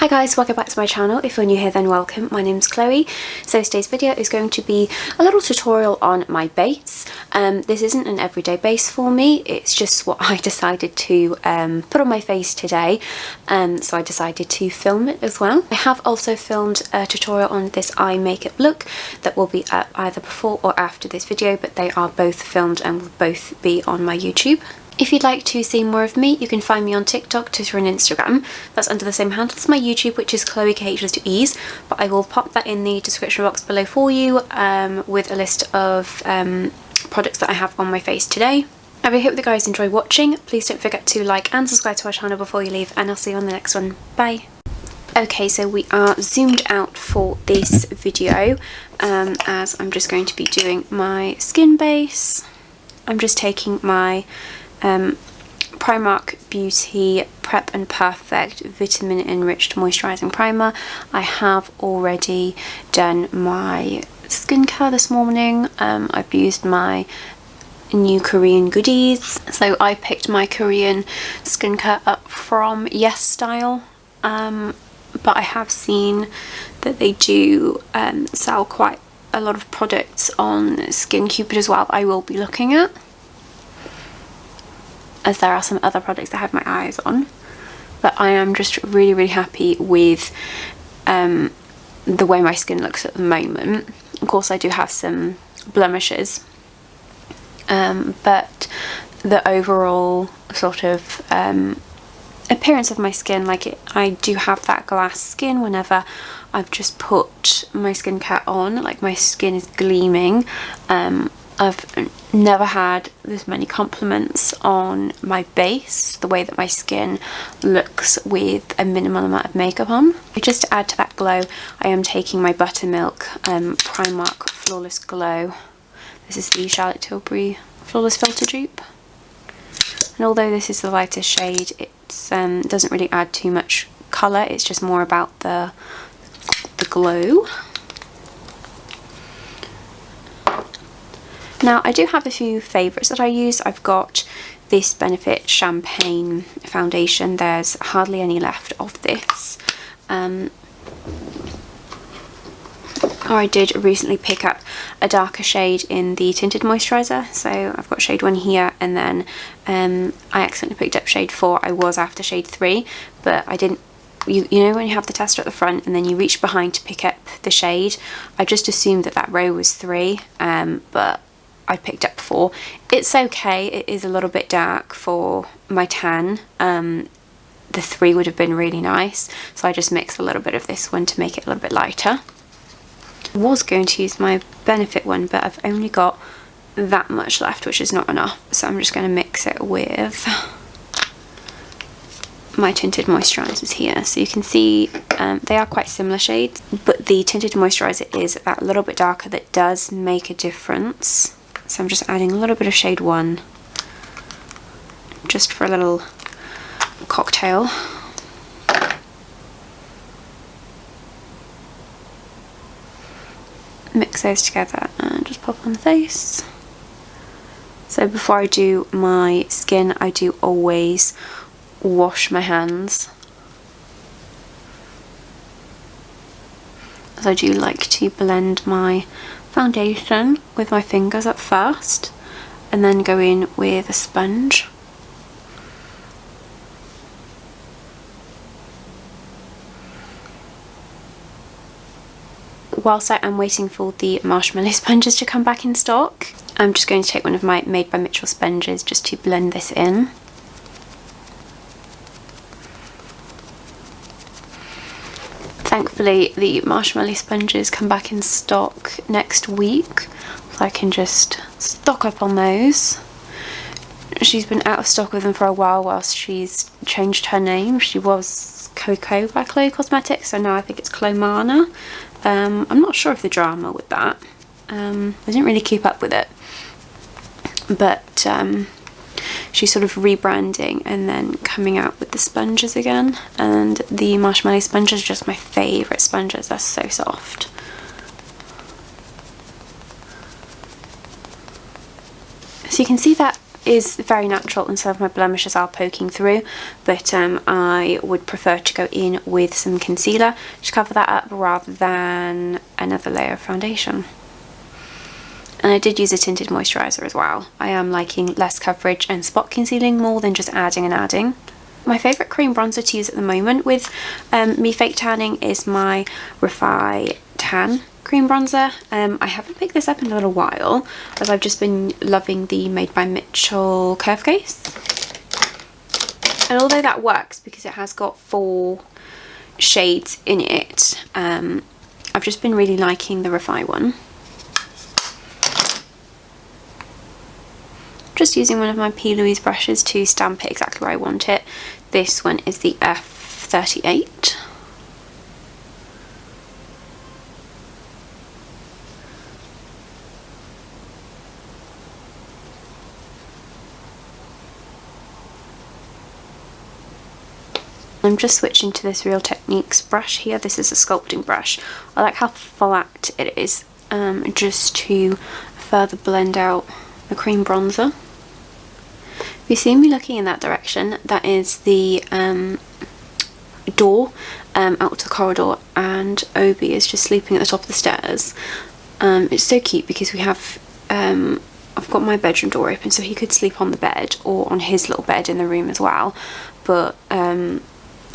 Hi guys, welcome back to my channel. If you're new here then welcome. My name's Chloe. So today's video is going to be a little tutorial on my base. This isn't an everyday base for me, it's just what I decided to put on my face today, so I decided to film it as well. I have also filmed a tutorial on this eye makeup look that will be up either before or after this video, but they are both filmed and will both be on my YouTube. If you'd like to see more of me, you can find me on TikTok, Twitter and Instagram. That's under the same handle as my YouTube, which is Chloe KH2Ease, but I will pop that in the description box below for you with a list of products that I have on my face today. I really hope you guys enjoy watching. Please don't forget to like and subscribe to our channel before you leave, and I'll see you on the next one. Bye! Okay, so we are zoomed out for this video as I'm just going to be doing my skin base. I'm just taking my Primark Beauty Prep and Perfect Vitamin Enriched Moisturising Primer. I have already done my skincare this morning. I've used my new Korean goodies. So I picked my Korean skincare up from Yes Style, but I have seen that they do sell quite a lot of products on Skin Cupid as well. I will be looking at, as there are some other products I have my eyes on, but I am just really happy with the way my skin looks at the moment. Of course I do have some blemishes, but the overall sort of appearance of my skin, I do have that glass skin whenever I've just put my skincare on. Like, my skin is gleaming. I've never had this many compliments on my base, the way that my skin looks with a minimal amount of makeup on. Just to add to that glow, I am taking my Buttermilk Primark Flawless Glow. This is the Charlotte Tilbury Flawless Filter dupe. And although this is the lightest shade, it doesn't really add too much colour, it's just more about the glow. Now, I do have a few favourites that I use. I've got this Benefit Champagne foundation. There's hardly any left of this. I did recently pick up a darker shade in the tinted moisturiser. So I've got shade 1 here, and then I accidentally picked up shade 4. I was after shade 3, but I didn't. You know when you have the tester at the front and then you reach behind to pick up the shade? I just assumed that row was 3, but I picked up 4. It's okay, it is a little bit dark for my tan. The 3 would have been really nice, so I just mixed a little bit of this one to make it a little bit lighter. I was going to use my Benefit one, but I've only got that much left, which is not enough, so I'm just going to mix it with my tinted moisturisers here. So you can see they are quite similar shades, but the tinted moisturiser is that little bit darker that does make a difference. So I'm just adding a little bit of shade 1 just for a little cocktail. Mix those together and just pop on the face. So before I do my skin, I do always wash my hands, as I do like to blend my foundation with my fingers at first and then go in with a sponge. Whilst I am waiting for the marshmallow sponges to come back in stock, I'm just going to take one of my Made by Mitchell sponges just to blend this in. Thankfully the marshmallow sponges come back in stock next week, so I can just stock up on those. She's been out of stock with them for a whilst she's changed her name. She was Coco by Chloe Cosmetics, so now I think it's Clomana. I'm not sure of the drama with that. I didn't really keep up with it, but she's sort of rebranding and then coming out with the sponges again, and the marshmallow sponges are just my favourite sponges. They're so soft. So you can see that is very natural and some of my blemishes are poking through, but I would prefer to go in with some concealer to cover that up rather than another layer of foundation. And I did use a tinted moisturiser as well. I am liking less coverage and spot concealing more than just adding and adding. My favourite cream bronzer to use at the moment with me fake tanning is my Refy Tan cream bronzer. I haven't picked this up in a little while as I've just been loving the Made by Mitchell curve case. And although that works because it has got 4 shades in it, I've just been really liking the Refy one. Just using one of my Plouise brushes to stamp it exactly where I want it. This one is the F38. I'm just switching to this Real Techniques brush here. This is a sculpting brush. I like how flat it is, just to further blend out the cream bronzer. If you see me looking in that direction, that is the door out to the corridor, and Obi is just sleeping at the top of the stairs. It's so cute because we have, I've got my bedroom door open so he could sleep on the bed or on his little bed in the room as well, but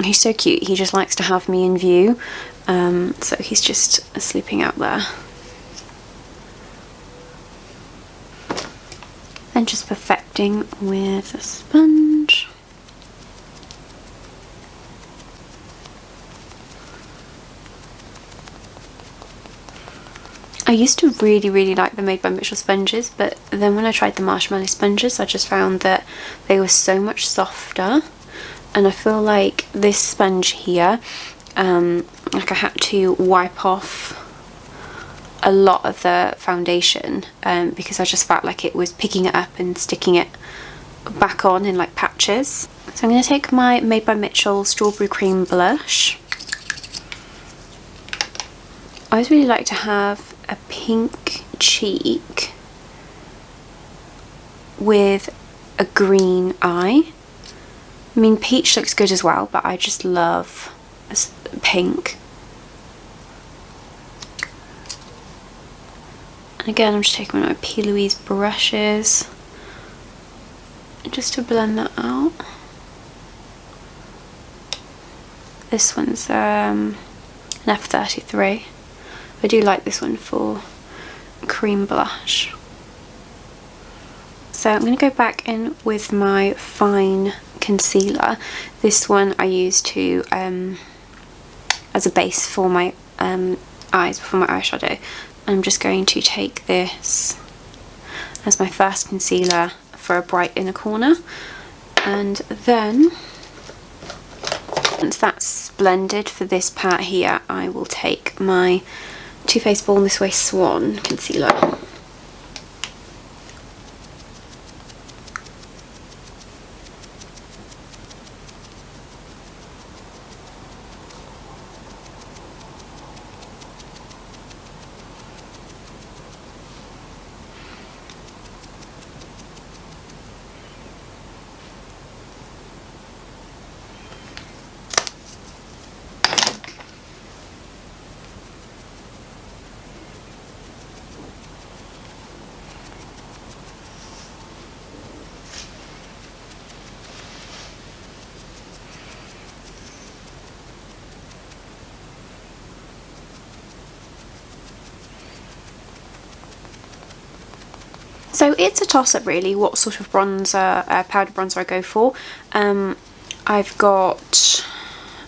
he's so cute, he just likes to have me in view, so he's just sleeping out there. And just perfecting with a sponge. I used to really like the Made by Mitchell sponges, but then when I tried the marshmallow sponges I just found that they were so much softer, and I feel like this sponge here, like I had to wipe off a lot of the foundation because I just felt like it was picking it up and sticking it back on in like patches. So I'm going to take my Made by Mitchell Strawberry Cream Blush. I always really like to have a pink cheek with a green eye. I mean, peach looks good as well, but I just love pink. And again, I'm just taking one of my Plouise brushes just to blend that out. This one's an F33. I do like this one for cream blush. So I'm going to go back in with my Fyne concealer. This one I use to as a base for my eyes, for my eyeshadow. I'm just going to take this as my first concealer for a bright inner corner, and then once that's blended for this part here, I will take my Too Faced Born This Way Swan concealer. So it's a toss-up really what sort of bronzer, powder bronzer I go for. I've got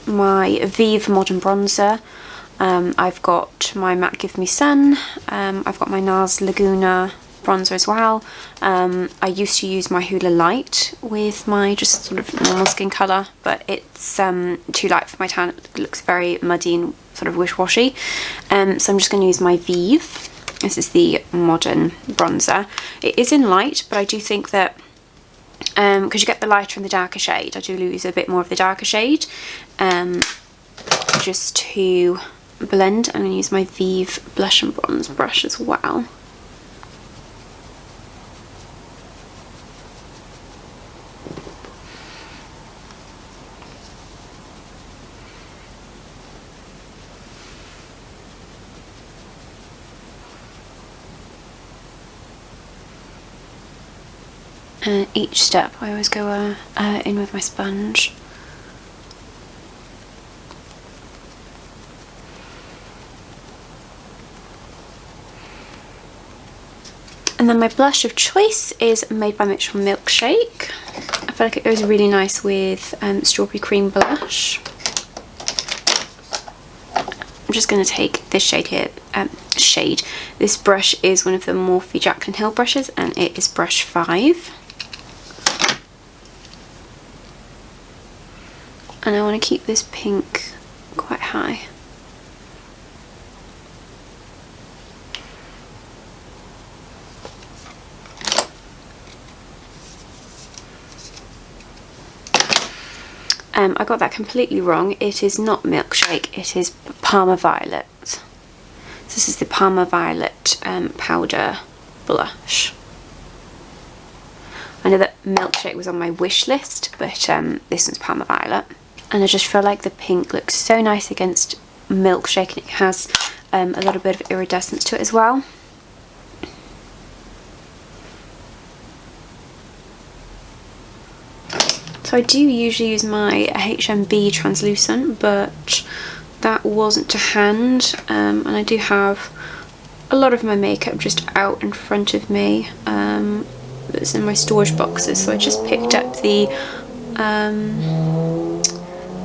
my Vieve Modern Bronzer, I've got my MAC Give Me Sun, I've got my NARS Laguna bronzer as well. I used to use my Hoola Light with my just sort of normal skin colour, but it's too light for my tan. It looks very muddy and sort of wish-washy. So I'm just going to use my Vieve. This is the Modern Bronzer. It is in light, but I do think that because you get the lighter and the darker shade, I do lose a bit more of the darker shade. Just to blend, I'm going to use my Vieve Blush and Bronze brush as well. each step I always go in with my sponge. And then my blush of choice is Made by Mitchell Milkshake. I feel like it goes really nice with strawberry cream blush. I'm just going to take this shade here. This brush is one of the Morphe Jaclyn Hill brushes, and it is brush 5. And I want to keep this pink quite high. I got that completely wrong. It is not Milkshake, it is Parma Violet. So this is the Parma Violet powder blush. I know that Milkshake was on my wish list, but this one's Parma Violet. And I just feel like the pink looks so nice against Milkshake, and it has a little bit of iridescence to it as well. So I do usually use my HMB translucent, but that wasn't to hand, and I do have a lot of my makeup just out in front of me that's in my storage boxes, so I just picked up the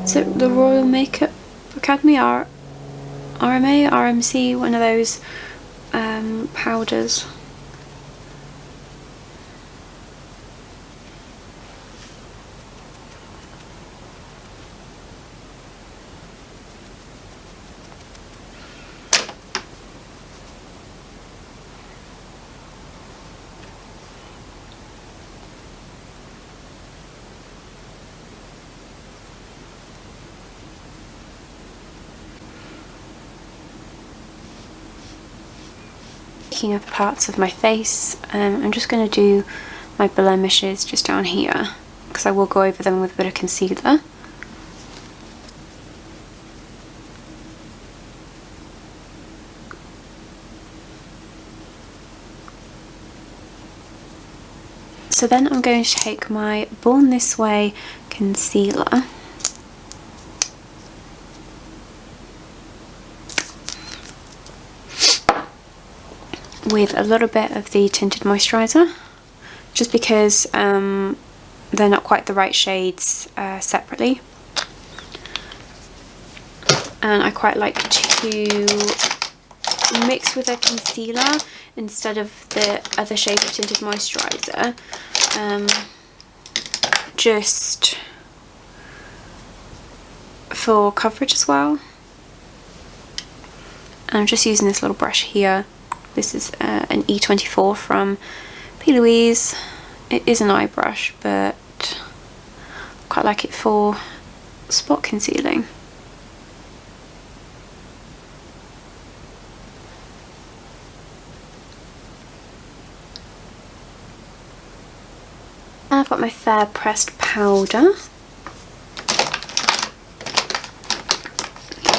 is it the Royal Makeup Academy, RMA, RMC, one of those powders. Picking up parts of my face, I'm just going to do my blemishes just down here, because I will go over them with a bit of concealer. So then I'm going to take my Born This Way concealer, with a little bit of the tinted moisturiser, just because they're not quite the right shades separately, and I quite like to mix with a concealer instead of the other shade of tinted moisturiser, just for coverage as well. And I'm just using this little brush here. This is an E24 from Plouise. It is an eye brush, but I quite like it for spot concealing. And I've got my Fair Pressed powder.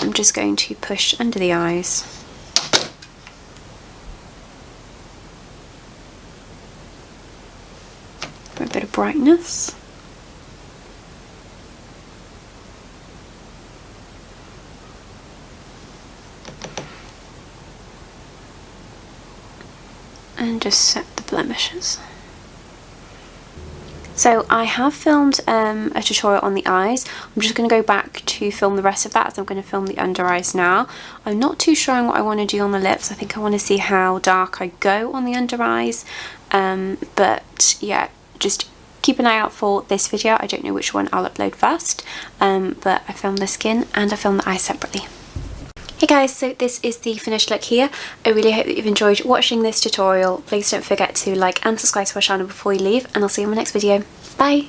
I'm just going to push under the eyes. For a bit of brightness. And just set the blemishes. So I have filmed a tutorial on the eyes. I'm just going to go back to film the rest of that, as I'm going to film the under eyes now. I'm not too sure on what I want to do on the lips. I think I want to see how dark I go on the under eyes. But yeah, just keep an eye out for this video. I don't know which one I'll upload first, but I filmed the skin and I filmed the eyes separately. Hey guys, so this is the finished look here. I really hope that you've enjoyed watching this tutorial. Please don't forget to like and subscribe to our channel before you leave, and I'll see you in my next video. Bye!